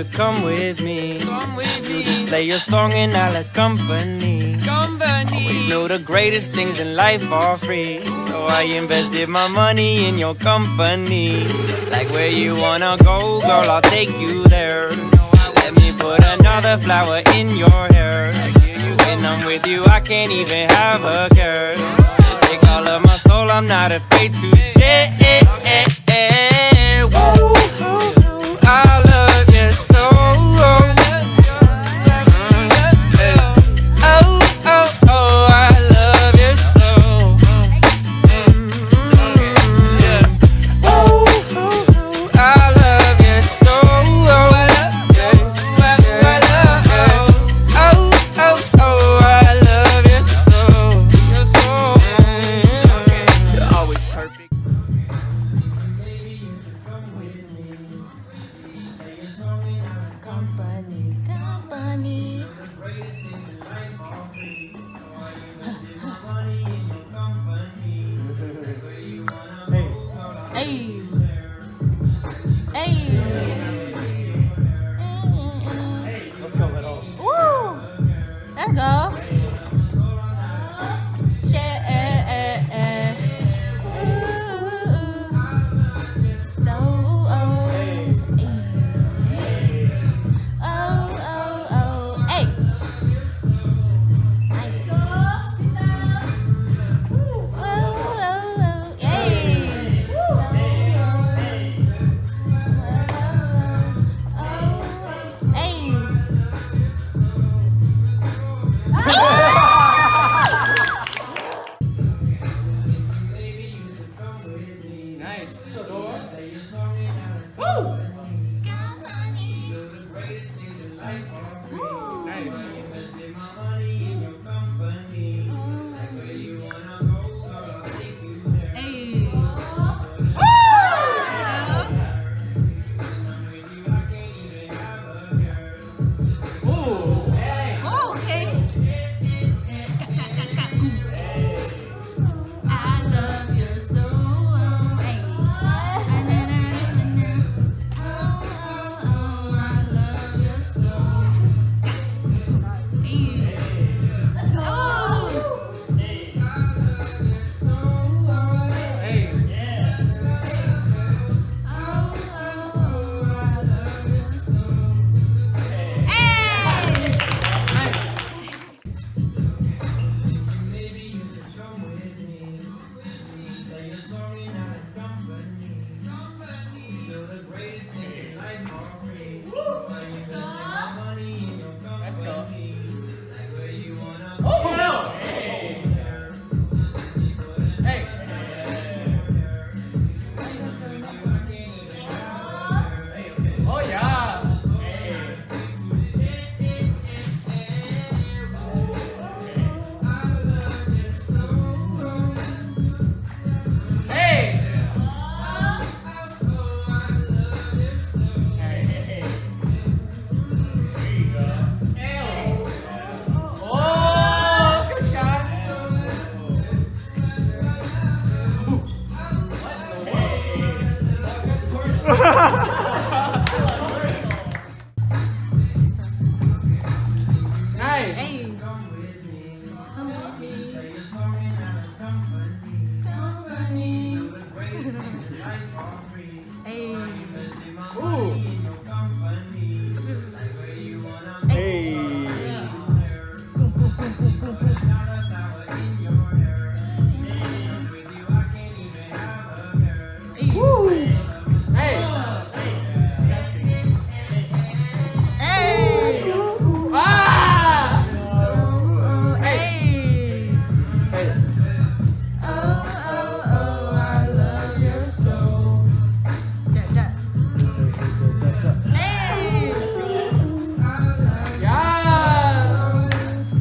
should come with me. You just play your song and I'll accompany. Always know the greatest things in life are free, so I invested my money in your company. Like where you wanna go, girl, I'll take you there. Let me put another flower in your hair. When I'm with you, I can't even have a care. Take all of my soul, I'm not afraid to share. Woo, I love you so.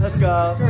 Let's go.